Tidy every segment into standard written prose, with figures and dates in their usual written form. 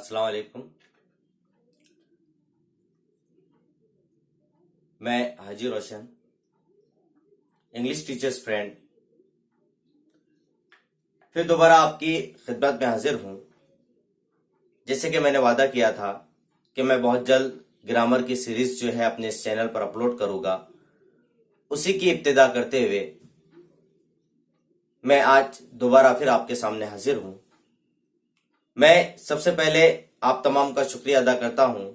अस्सलाम वालेकुम। मैं हाजी रोशन, इंग्लिश टीचर्स फ्रेंड, फिर दोबारा आपकी खिदमत में हाजिर हूँ। जैसे कि मैंने वादा किया था कि मैं बहुत जल्द ग्रामर की सीरीज जो है अपने इस चैनल पर अपलोड करूँगा, उसी की इब्तिदा करते हुए मैं आज दोबारा फिर आपके सामने हाजिर हूँ। मैं सबसे पहले आप तमाम का शुक्रिया अदा करता हूँ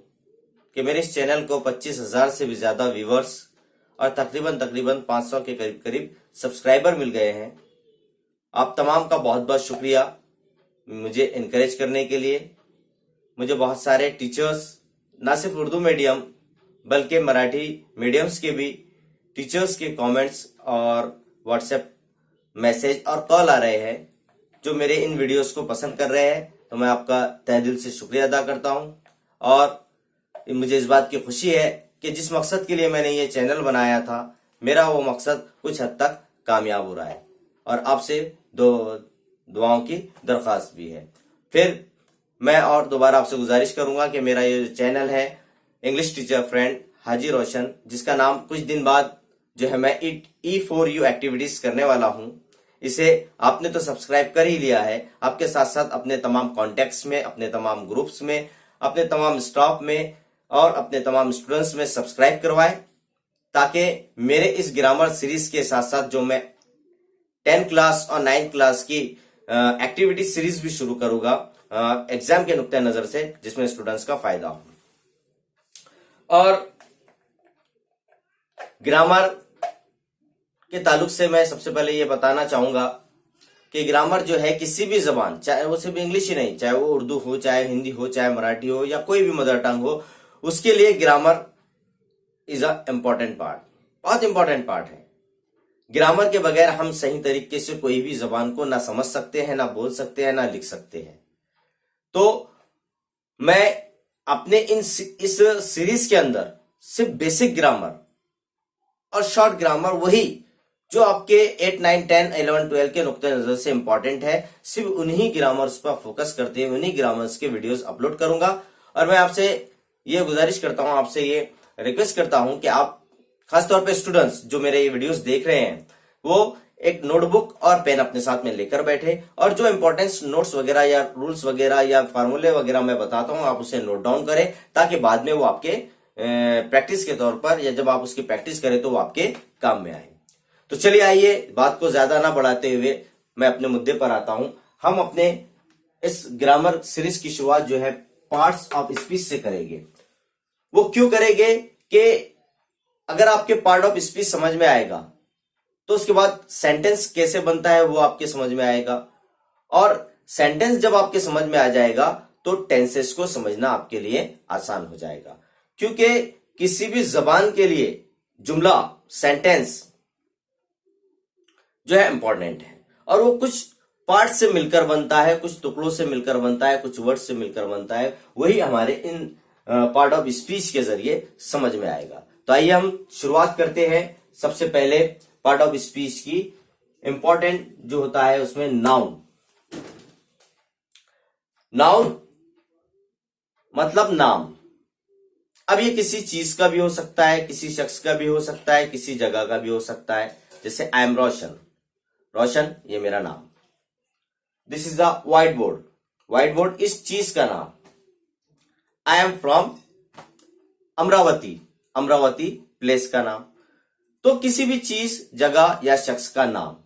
कि मेरे इस चैनल को 25,000 से भी ज़्यादा व्यूवर्स और तकरीबन 500 के करीब करीब सब्सक्राइबर मिल गए हैं। आप तमाम का बहुत बहुत शुक्रिया मुझे इनकरेज करने के लिए। मुझे बहुत सारे टीचर्स, ना सिर्फ उर्दू मीडियम बल्कि मराठी मीडियम्स के भी टीचर्स के कमेंट्स और व्हाट्सएप मैसेज और कॉल आ रहे हैं जो मेरे इन वीडियोस को पसंद कर रहे हैं, तो मैं आपका तहे दिल से शुक्रिया अदा करता हूं। और मुझे इस बात की खुशी है कि जिस मकसद के लिए मैंने ये चैनल बनाया था, मेरा वो मकसद कुछ हद तक कामयाब हो रहा है और आपसे दुआओं की दरख्वास्त भी है। फिर मैं और दोबारा आपसे गुजारिश करूंगा कि मेरा ये जो चैनल है इंग्लिश टीचर फ्रेंड हाजी रोशन, जिसका नाम कुछ दिन बाद जो है मैं E4U एक्टिविटीज करने वाला हूं, इसे आपने तो सब्सक्राइब कर ही लिया है, आपके साथ साथ अपने तमाम कॉन्टेक्ट्स में, अपने तमाम ग्रुप्स में, अपने तमाम स्टाफ में और अपने तमाम स्टूडेंट्स में सब्सक्राइब करवाएं, ताकि मेरे इस ग्रामर सीरीज के साथ साथ जो मैं 10 क्लास और 9 क्लास की एक्टिविटी सीरीज भी शुरू करूंगा एग्जाम के नुक्ते नजर से, जिसमें स्टूडेंट्स का फायदा हो। और ग्रामर के ताल्लुक से मैं सबसे पहले ये बताना चाहूंगा कि ग्रामर जो है किसी भी जबान, चाहे वो सिर्फ इंग्लिश ही नहीं, चाहे वो उर्दू हो, चाहे हिंदी हो, चाहे मराठी हो या कोई भी मदर टंग हो, उसके लिए grammar is a important part, बहुत इंपॉर्टेंट पार्ट है। ग्रामर के बगैर हम सही तरीके से कोई भी जबान को ना समझ सकते हैं, ना बोल सकते हैं, ना लिख सकते हैं। तो मैं अपने इस सीरीज के अंदर सिर्फ बेसिक ग्रामर और शॉर्ट ग्रामर, वही जो आपके 8, 9, 10, 11, 12 के नुक्ते नजर से इंपॉर्टेंट है, सिर्फ उन्हीं ग्रामर्स पर फोकस करते हुए उन्हीं ग्रामर्स के वीडियोस अपलोड करूंगा। और मैं आपसे ये गुजारिश करता हूं, आपसे ये रिक्वेस्ट करता हूं कि आप खासतौर पे स्टूडेंट्स जो मेरे ये वीडियोस देख रहे हैं, वो एक नोटबुक और पेन अपने साथ में लेकर बैठे और जो इंपॉर्टेंट नोट्स वगैरह या रूल्स वगैरह या फार्मूले वगैरह मैं बताता हूं, आप उसे नोट डाउन करें, ताकि बाद में वो आपके प्रैक्टिस के तौर पर या जब आप उसकी प्रैक्टिस करें तो वो आपके काम में आए। तो चलिए आइए, बात को ज्यादा ना बढ़ाते हुए मैं अपने मुद्दे पर आता हूं। हम अपने इस ग्रामर सीरीज की शुरुआत जो है पार्ट्स ऑफ स्पीच से करेंगे। वो क्यों करेंगे कि अगर आपके पार्ट ऑफ स्पीच समझ में आएगा तो उसके बाद सेंटेंस कैसे बनता है वो आपके समझ में आएगा, और सेंटेंस जब आपके समझ में आ जाएगा तो टेंसेस को समझना आपके लिए आसान हो जाएगा। क्योंकि किसी भी जबान के लिए जुमला, सेंटेंस जो है इंपॉर्टेंट है और वो कुछ पार्ट से मिलकर बनता है, कुछ टुकड़ों से मिलकर बनता है, कुछ वर्ड से मिलकर बनता है। वही हमारे इन पार्ट ऑफ स्पीच के जरिए समझ में आएगा। तो आइए हम शुरुआत करते हैं। सबसे पहले पार्ट ऑफ स्पीच की इंपॉर्टेंट जो होता है उसमें नाउन। नाउन मतलब नाम। अब ये किसी चीज का भी हो सकता है, किसी शख्स का भी हो सकता है, किसी जगह का भी हो सकता है। जैसे आई एम रोशन, रोशन ये मेरा नाम। This is the white board, white board इस चीज का नाम। I am from Amravati, Amravati place का नाम। तो किसी भी चीज, जगह या शख्स का नाम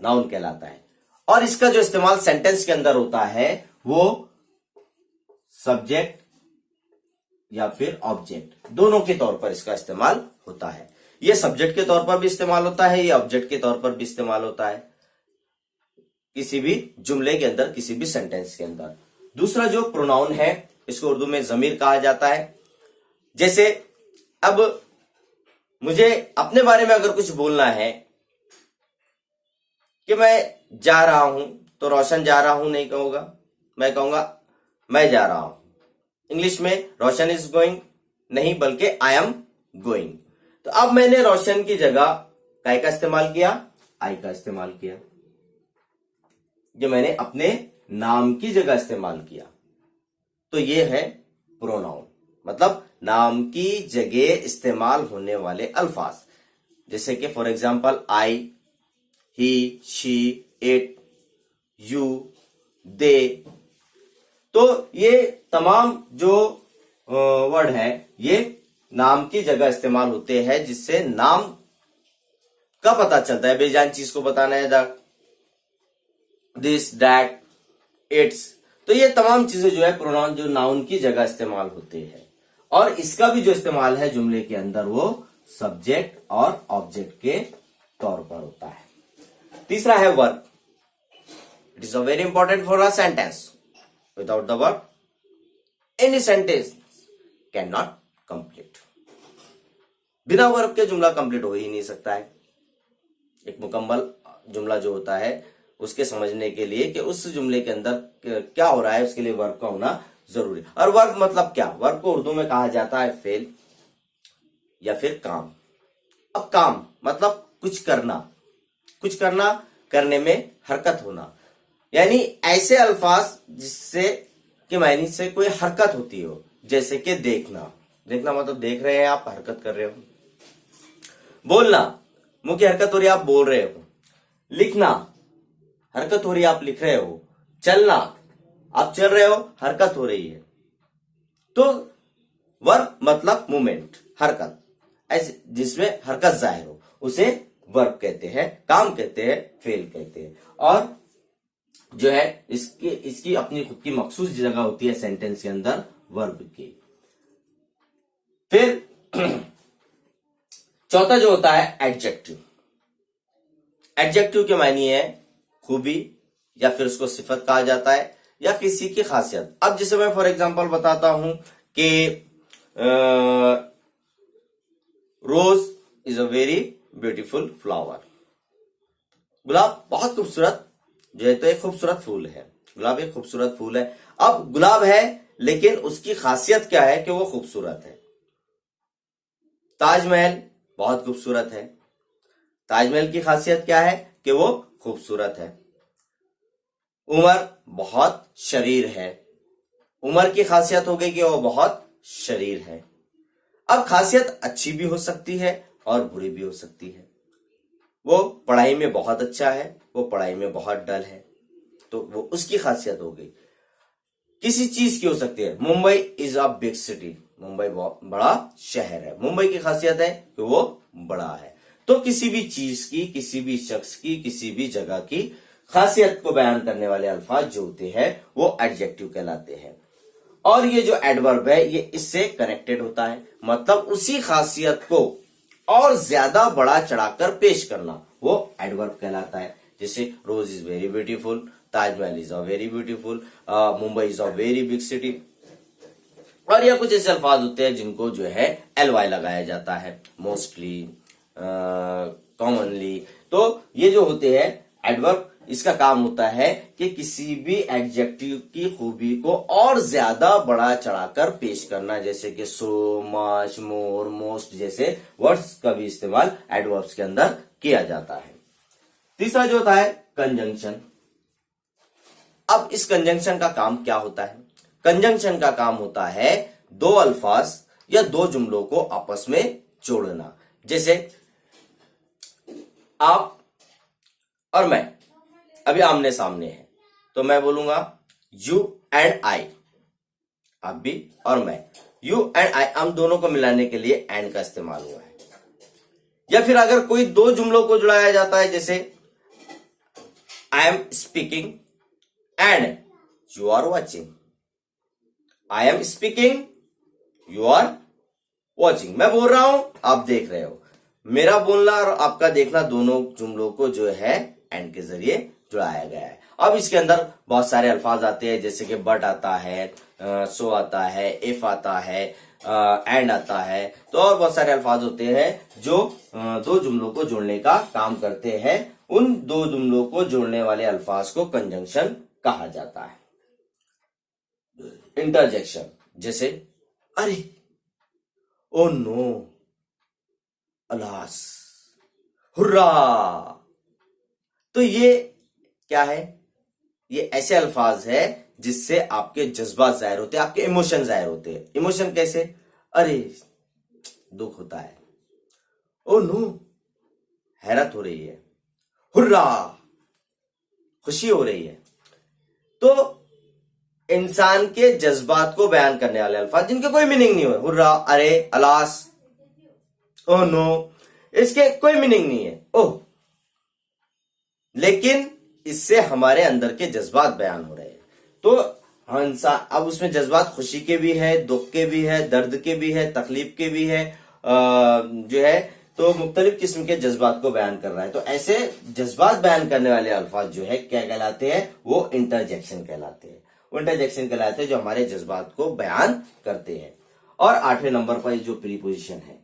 नाउन कहलाता है। और इसका जो इस्तेमाल सेंटेंस के अंदर होता है वो सब्जेक्ट या फिर ऑब्जेक्ट, दोनों के तौर पर इसका इस्तेमाल होता है। ये सब्जेक्ट के तौर पर भी इस्तेमाल होता है, ये ऑब्जेक्ट के तौर पर भी इस्तेमाल होता है किसी भी जुमले के अंदर, किसी भी सेंटेंस के अंदर। दूसरा जो प्रोनाउन है, इसको उर्दू में जमीर कहा जाता है। जैसे अब मुझे अपने बारे में अगर कुछ बोलना है कि मैं जा रहा हूं, तो रोशन जा रहा हूं नहीं कहूंगा, मैं कहूंगा मैं जा रहा हूं। इंग्लिश में रोशन इज गोइंग नहीं, बल्कि आई एम गोइंग। तो अब मैंने रोशन की जगह काय का इस्तेमाल किया, आई का इस्तेमाल किया। जो मैंने अपने नाम की जगह इस्तेमाल किया। तो ये है प्रोनाउन, मतलब नाम की जगह इस्तेमाल होने वाले अल्फाज, जैसे कि for example I, he, she, it, you, they. तो ये तमाम जो वर्ड है ये नाम की जगह इस्तेमाल होते हैं, जिससे नाम का पता चलता है, बेजान चीज को बताना है, द, दिस, दैट, इट्स। तो ये तमाम चीजें जो है प्रोनाउन जो नाउन की जगह इस्तेमाल होते हैं, और इसका भी जो इस्तेमाल है जुमले के अंदर वो सब्जेक्ट और ऑब्जेक्ट के तौर पर होता है। तीसरा है verb. It is a very important for a sentence. Without the verb any sentence can not complete. बिना वर्ब के जुमला कंप्लीट हो ही नहीं सकता है। एक मुकम्मल जुमला जो होता है उसके समझने के लिए कि उस जुमले के अंदर क्या हो रहा है, उसके लिए वर्ब का होना जरूरी। और वर्ब मतलब क्या? वर्ब को उर्दू में कहा जाता है फेल या फिर काम। अब काम मतलब कुछ करना, कुछ करना, करने में हरकत होना, यानी ऐसे अल्फाज जिससे के मायने से कोई हरकत होती हो, जैसे कि देखना। देखना मतलब देख रहे हैं आप, हरकत कर रहे हो। बोलना, मुंह की हरकत हो रही है, आप बोल रहे हो। लिखना, हरकत हो रही है, आप लिख रहे हो। चलना, आप चल रहे हो, हरकत हो रही है। तो वर्ब मतलब मूवमेंट, हरकत, ऐसे जिसमें हरकत जाहिर हो उसे वर्ब कहते हैं, काम कहते हैं, फेल कहते हैं। और जो है इसकी अपनी खुद की मखसूस जगह होती है सेंटेंस के अंदर वर्ब की। फिर चौथा जो होता है एडजेक्टिव। एडजेक्टिव के मायने है खूबी, या फिर उसको सिफत कहा जाता है, या किसी की खासियत। अब जैसे मैं फॉर एग्जांपल बताता हूं कि rose is a very beautiful flower. गुलाब बहुत खूबसूरत जो है, तो एक खूबसूरत फूल है। गुलाब एक खूबसूरत फूल है। अब गुलाब है, लेकिन उसकी खासियत क्या है कि वो खूबसूरत है। ताजमहल बहुत खूबसूरत है। ताजमहल की खासियत क्या है कि वो खूबसूरत है। उमर बहुत शरीर है। उमर की खासियत हो गई कि वो बहुत शरीर है। अब खासियत अच्छी भी हो सकती है और बुरी भी हो सकती है। वो पढ़ाई में बहुत अच्छा है, वो पढ़ाई में बहुत डल है, तो वो उसकी खासियत हो गई। किसी चीज की हो सकती है, Mumbai is a big city, Mumbai बहुत बड़ा शहर है। मुंबई की खासियत है कि वो बड़ा है। तो किसी भी चीज की, किसी भी शख्स की, किसी भी जगह की खासियत को बयान करने वाले अल्फाज जो होते हैं वो एडजेक्टिव कहलाते हैं। और ये जो एडवर्ब है ये इससे कनेक्टेड होता है, मतलब उसी खासियत को और ज्यादा बढ़ा चढ़ाकर पेश करना वो एडवर्ब कहलाता है। जैसे rose is very beautiful, Taj Mahal is a very beautiful, Mumbai is a very big city. और यह कुछ ऐसे अल्फाज होते हैं जिनको जो है एलवाई लगाया जाता है, मोस्टली, कॉमनली। तो ये जो होते हैं एडवर्ब, इसका काम होता है कि किसी भी एडजेक्टिव की खूबी को और ज्यादा बढ़ा चढ़ाकर पेश करना, जैसे कि सो, मच, मोर, मोस्ट जैसे वर्ड्स का भी इस्तेमाल एडवर्ब्स के अंदर किया जाता है। तीसरा जो होता है कंजंक्शन। अब इस कंजंक्शन का काम क्या होता है? कंजंक्शन का काम होता है दो अल्फाज या दो जुमलों को आपस में जोड़ना। जैसे आप और मैं अभी आमने सामने हैं, तो मैं बोलूंगा यू एंड आई, आप भी और मैं। यू एंड आई, हम दोनों को मिलाने के लिए एंड का इस्तेमाल हुआ है। या फिर अगर कोई दो जुमलों को जुड़ाया जाता है, जैसे I am speaking and you are watching. I am speaking, you are watching. मैं बोल रहा हूं, आप देख रहे हो। मेरा बोलना और आपका देखना, दोनों जुमलों को जो है एंड के जरिए जुड़ाया गया है। अब इसके अंदर बहुत सारे अल्फाज आते हैं, जैसे कि बट आता है, सो आता है, इफ आता है, एंड आता है। तो और बहुत सारे अल्फाज होते हैं जो दो जुमलों को जोड़ने का काम करते हैं। उन दो जुमलों को जोड़ने वाले अल्फाज को कंजंक्शन कहा जाता है। इंटरजेक्शन, जैसे अरे, ओ नो, अलास, हुर्रा। तो ये क्या है? ये ऐसे अल्फाज है जिससे आपके जज्बात जाहिर होते हैं, आपके इमोशन जाहिर होते हैं। इमोशन कैसे? अरे दुख होता है, ओ नो हैरत हो रही है, हुर्रा खुशी हो रही है। तो इंसान के जज्बात को बयान करने वाले अल्फाज जिनके कोई मीनिंग नहीं हो, हुर्रा, अरे, अलास, ओह नो, इसके कोई मीनिंग नहीं है, ओह, लेकिन इससे हमारे अंदर के जज्बात बयान हो रहे हैं। तो इंसान अब उसमें जज्बात खुशी के भी है, दुख के भी है, दर्द के भी है, तकलीफ के भी है, जो है तो मुख्तलिफ किस्म के जज्बात को बयान कर रहा है। तो ऐसे जज्बात बयान करने वाले अल्फाज जो है क्या कहलाते हैं? वो इंटरजेक्शन कहलाते हैं। वो इंटरजेक्शन कहलाते हैं जो हमारे जज्बात को बयान करते हैं। और 8वें नंबर पर जो प्रीपोजिशन है,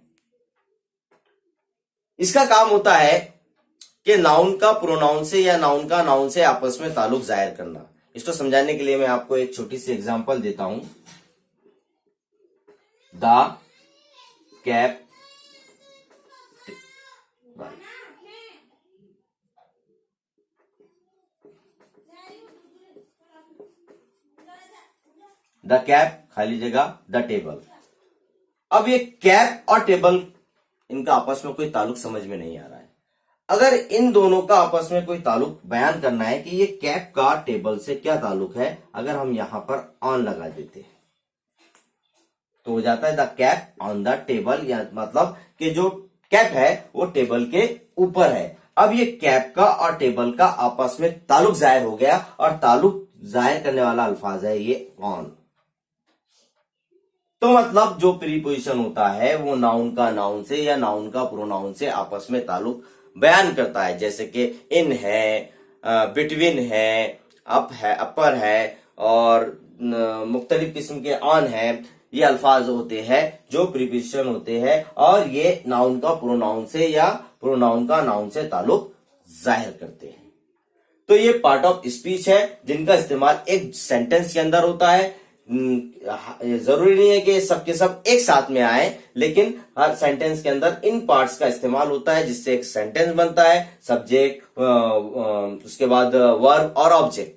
इसका काम होता है कि नाउन का प्रोनाउन से या नाउन का नाउन से आपस में ताल्लुक जाहिर करना। इसको समझाने के लिए मैं आपको एक छोटी सी एग्जांपल देता हूं। द कैप, द कैप खाली जगह द टेबल। अब ये कैप और टेबल, इनका आपस में कोई ताल्लुक समझ में नहीं आ रहा है। अगर इन दोनों का आपस में कोई ताल्लुक बयान करना है कि ये कैप का टेबल से क्या ताल्लुक है, अगर हम यहां पर ऑन लगा देते हैं तो हो जाता है the cap on the table, या मतलब कि जो कैप है वो टेबल के ऊपर है। अब ये कैप का और टेबल का आपस में ताल्लुक जाहिर हो गया, और ताल्लुक जाहिर करने वाला अल्फाज है ये ऑन। तो मतलब जो प्रीपोजिशन होता है वो नाउन का नाउन से या नाउन का प्रोनाउन से आपस में ताल्लुक बयान करता है। जैसे कि इन है, बिटवीन है, अप है, अपर है, और मुख्तलिफ किस्म के ऑन है। ये अल्फाज होते हैं जो प्रीपोजिशन होते हैं, और ये नाउन का प्रोनाउन से या प्रोनाउन का नाउन से ताल्लुक जाहिर करते हैं। तो ये पार्ट ऑफ स्पीच है जिनका इस्तेमाल एक सेंटेंस के अंदर होता है। जरूरी नहीं है कि सबके सब एक साथ में आए, लेकिन हर सेंटेंस के अंदर इन पार्ट्स का इस्तेमाल होता है जिससे एक सेंटेंस बनता है। सब्जेक्ट, उसके बाद वर्ब और ऑब्जेक्ट,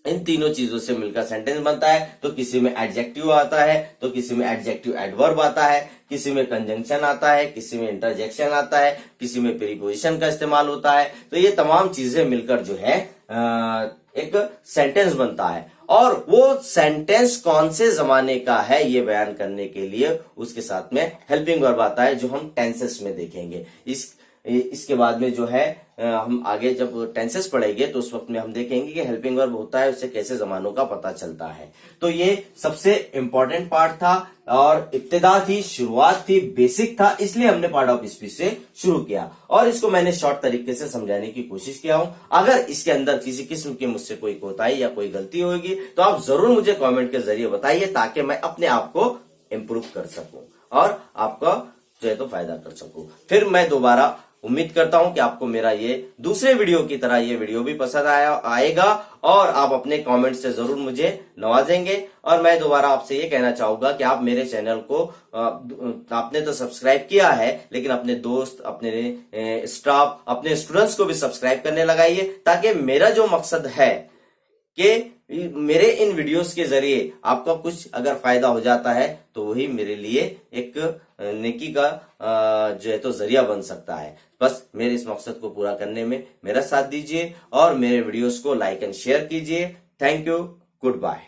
इन तीनों चीजों से मिलकर सेंटेंस बनता है। तो किसी में एडजेक्टिव आता है, तो किसी में एडजेक्टिव एडवर्ब आता है, किसी में कंजंक्शन आता है, किसी में इंटरजेक्शन आता है, किसी में प्रीपोजिशन का इस्तेमाल होता है। तो ये तमाम चीजें मिलकर जो है एक सेंटेंस बनता है। और वो सेंटेंस कौन से जमाने का है ये बयान करने के लिए उसके साथ में हेल्पिंग वर्ब आता है, जो हम टेंसेस में देखेंगे। इसके बाद में जो है हम आगे जब टेंसेस पढ़ेंगे तो उस वक्त में हम देखेंगे कि हेल्पिंग वर्ब होता है, उससे कैसे जमानों का पता चलता है। तो ये सबसे इंपॉर्टेंट पार्ट था, और इब्तिदा थी, शुरुआत थी, बेसिक था, इसलिए हमने पार्ट ऑफ स्पीच से शुरू किया, और इसको मैंने शॉर्ट तरीके से समझाने की कोशिश किया हूं। अगर इसके अंदर किसी किस्म की मुझसे कोई कोताही या कोई गलती होगी तो आप जरूर मुझे कॉमेंट के जरिए बताइए, ताकि मैं अपने आप को इम्प्रूव कर सकूं और आपका जो है तो फायदा कर सकूं। फिर मैं दोबारा उम्मीद करता हूं कि आपको मेरा ये दूसरे वीडियो की तरह ये वीडियो भी पसंद आएगा, और आप अपने कमेंट से जरूर मुझे नवाजेंगे। और मैं दोबारा आपसे ये कहना चाहूंगा कि आप मेरे चैनल को आपने तो सब्सक्राइब किया है, लेकिन अपने दोस्त, अपने स्टाफ, अपने स्टूडेंट्स को भी सब्सक्राइब करने लगाइए, ताकि मेरा जो मकसद है कि मेरे इन वीडियोस के जरिए आपका कुछ अगर फायदा हो जाता है तो वही मेरे लिए एक नेकी का जो है तो जरिया बन सकता है। बस मेरे इस मकसद को पूरा करने में मेरा साथ दीजिए और मेरे वीडियोस को लाइक एंड शेयर कीजिए। Thank you, good bye.